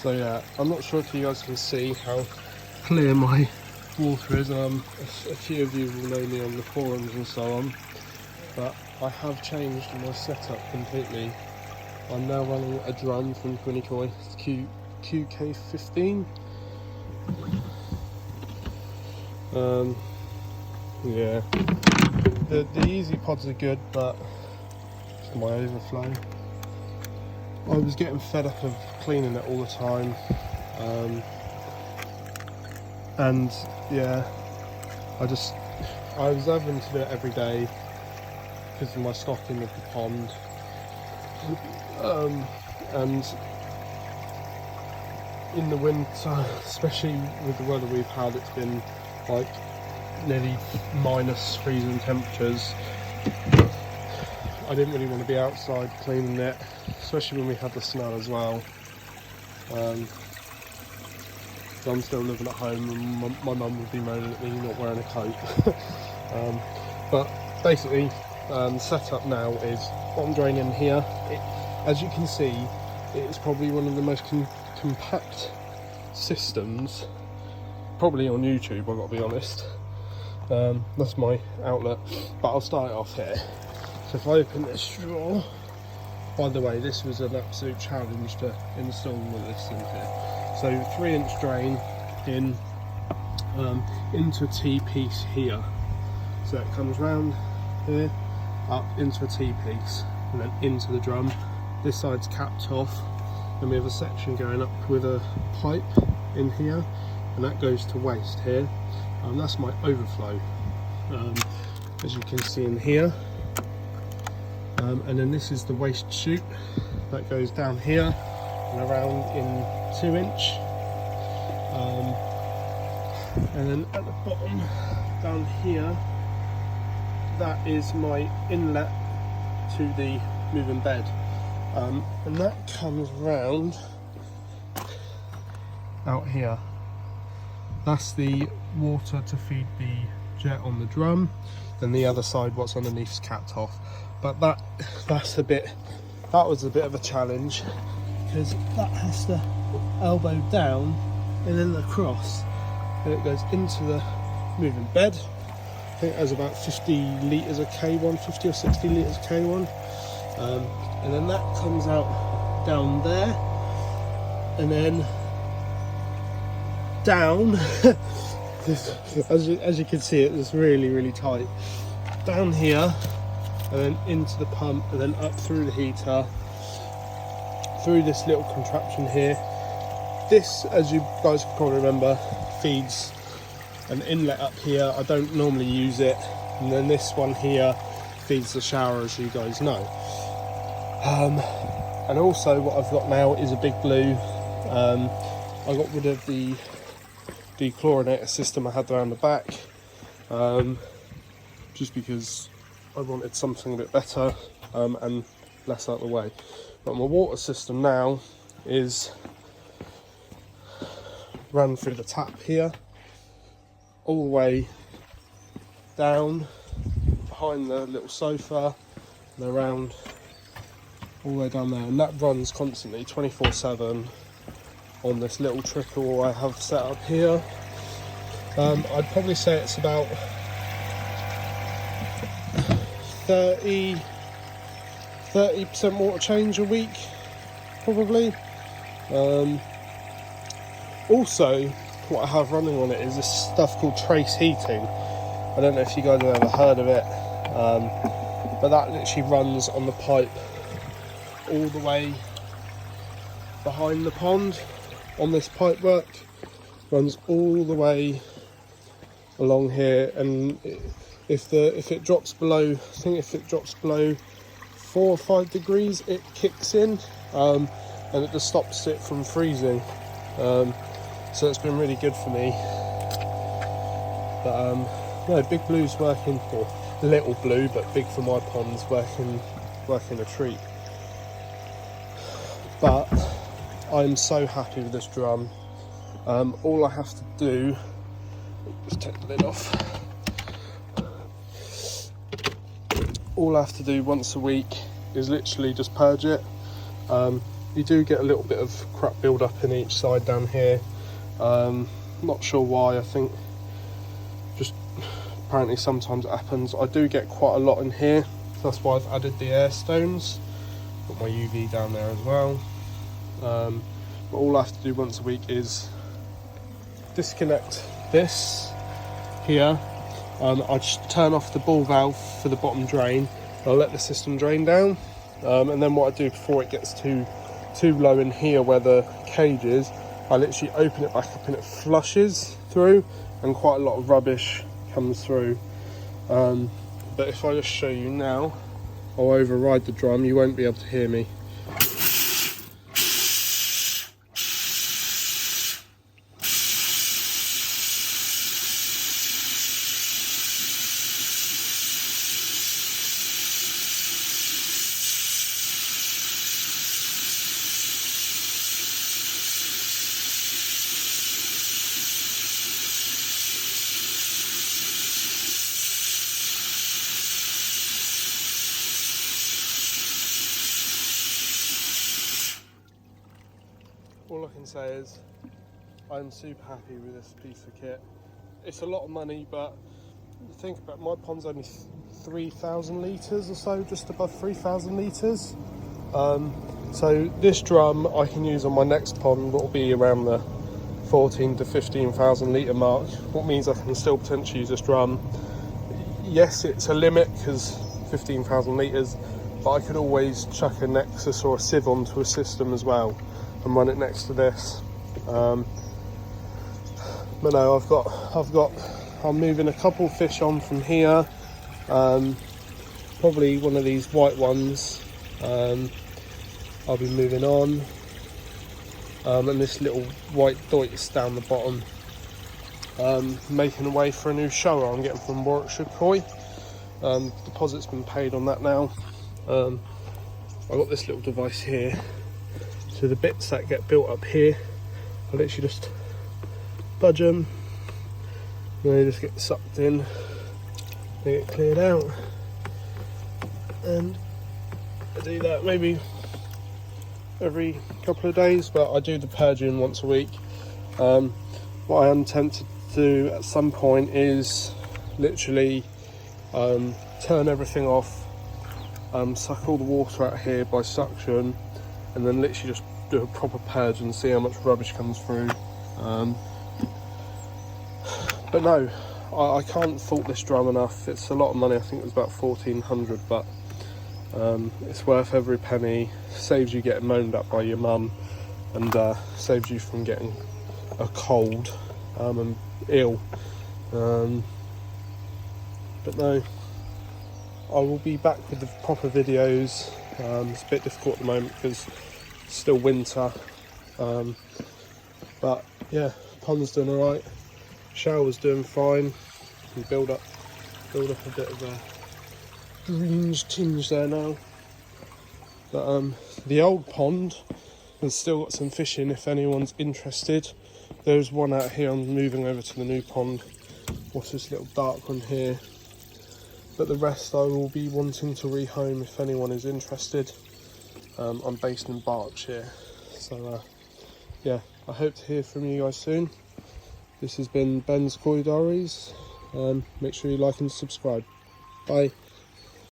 So yeah, I'm not sure if you guys can see how clear my water is. A few of you will know me on the forums and so on, but I have changed my setup completely. I'm now running a drum from Qk15. Yeah, the easy pods are good, but it's my overflow. I was getting fed up of cleaning it all the time, and yeah, I was having to do it every day because of my stocking of the pond, and in the winter, especially with the weather we've had, it's been like nearly minus freezing temperatures. I didn't really want to be outside cleaning it, especially when we had the snow as well. So I'm still living at home, and my mum would be moaning at me not wearing a coat. But basically, the setup now is what I'm draining here. As you can see, it is probably one of the most compact systems probably on YouTube, I've got to be honest. That's my outlet, but I'll start it off here. So if I open this straw, by the way, this was an absolute challenge to install with this in here. So 3-inch drain into a T-piece here. So it comes round here, up into a T-piece, and then into the drum. This side's capped off, and we have a section going up with a pipe in here, and that goes to waste here. That's my overflow, as you can see in here. And then this is the waste chute that goes down here and around in 2-inch. And then at the bottom down here, that is my inlet to the moving bed. And that comes round out here. That's the water to feed the jet on the drum. Then the other side, what's underneath, is capped off. But that was a bit of a challenge, because that has to elbow down and then across, and it goes into the moving bed. I think there's about 50 litres of K1, 50 or 60 litres of K1, and then that comes out down there, and then down. as you can see, it's really tight down here, and then into the pump, and then up through the heater, through this little contraption here. This, as you guys can probably remember, feeds an inlet up here. I don't normally use it. And then this one here feeds the shower, as you guys know. And also what I've got now is a big blue. I got rid of the dechlorinator system I had around the back, just because I wanted something a bit better and less out of the way. But my water system now is run through the tap here, all the way down behind the little sofa and around all the way down there, and that runs constantly 24/7 on this little trickle I have set up here. I'd probably say it's about 30% water change a week, probably. Also, what I have running on it is this stuff called trace heating. I don't know if you guys have ever heard of it, but that literally runs on the pipe all the way behind the pond on this pipe work, runs all the way along here, and if it drops below, I think if it drops below 4 or 5 degrees, it kicks in, and it just stops it from freezing. So it's been really good for me. But no, Big Blue's working, or Little Blue, but big for my ponds, working a treat. But I'm so happy with this drum. All I have to do, just take the lid off. All I have to do once a week is literally just purge it. you do get a little bit of crap build up in each side down here. Not sure why. I think just apparently sometimes it happens. I do get quite a lot in here, so that's why I've added the air stones. Got my UV down there as well. But all I have to do once a week is disconnect this here. I just turn off the ball valve for the bottom drain. I'll let the system drain down, and then what I do before it gets too low in here where the cage is, I literally open it back up and it flushes through, and quite a lot of rubbish comes through. But if I just show you now, I'll override the drum, you won't be able to hear me. All I can say is I'm super happy with this piece of kit. It's a lot of money, but think about it, my pond's only 3,000 litres or so, just above 3,000 litres. So this drum I can use on my next pond, what will be around the 14 to 15,000 litre mark, what means I can still potentially use this drum. Yes, it's a limit because 15,000 litres, but I could always chuck a Nexus or a sieve onto a system as well and run it next to this. But no, I'm moving a couple fish on from here. Probably one of these white ones. I'll be moving on. And this little white doits down the bottom. Making a way for a new shower I'm getting from Warwickshire Koi. Deposit's been paid on that now. I've got this little device here. So the bits that get built up here, I literally just budge them, and they just get sucked in, they get cleared out, and I do that maybe every couple of days, but I do the purging once a week. What I am tempted to do at some point is literally turn everything off, suck all the water out here by suction, and then literally just do a proper purge and see how much rubbish comes through. But no, I can't fault this drum enough. It's a lot of money. I think it was about 1,400, but it's worth every penny. Saves you getting moaned at by your mum, and saves you from getting a cold and ill. But no, I will be back with the proper videos. It's a bit difficult at the moment because it's still winter, but yeah, pond's doing alright, shower's doing fine. You build up a bit of a greenish tinge there now. But the old pond has still got some fish in if anyone's interested. There's one out here. I'm moving over to the new pond. What's this little dark one here? But the rest I will be wanting to rehome if anyone is interested. I'm based in Berkshire, so yeah, I hope to hear from you guys soon. This has been Ben's Koi Diaries. Make sure you like and subscribe. Bye.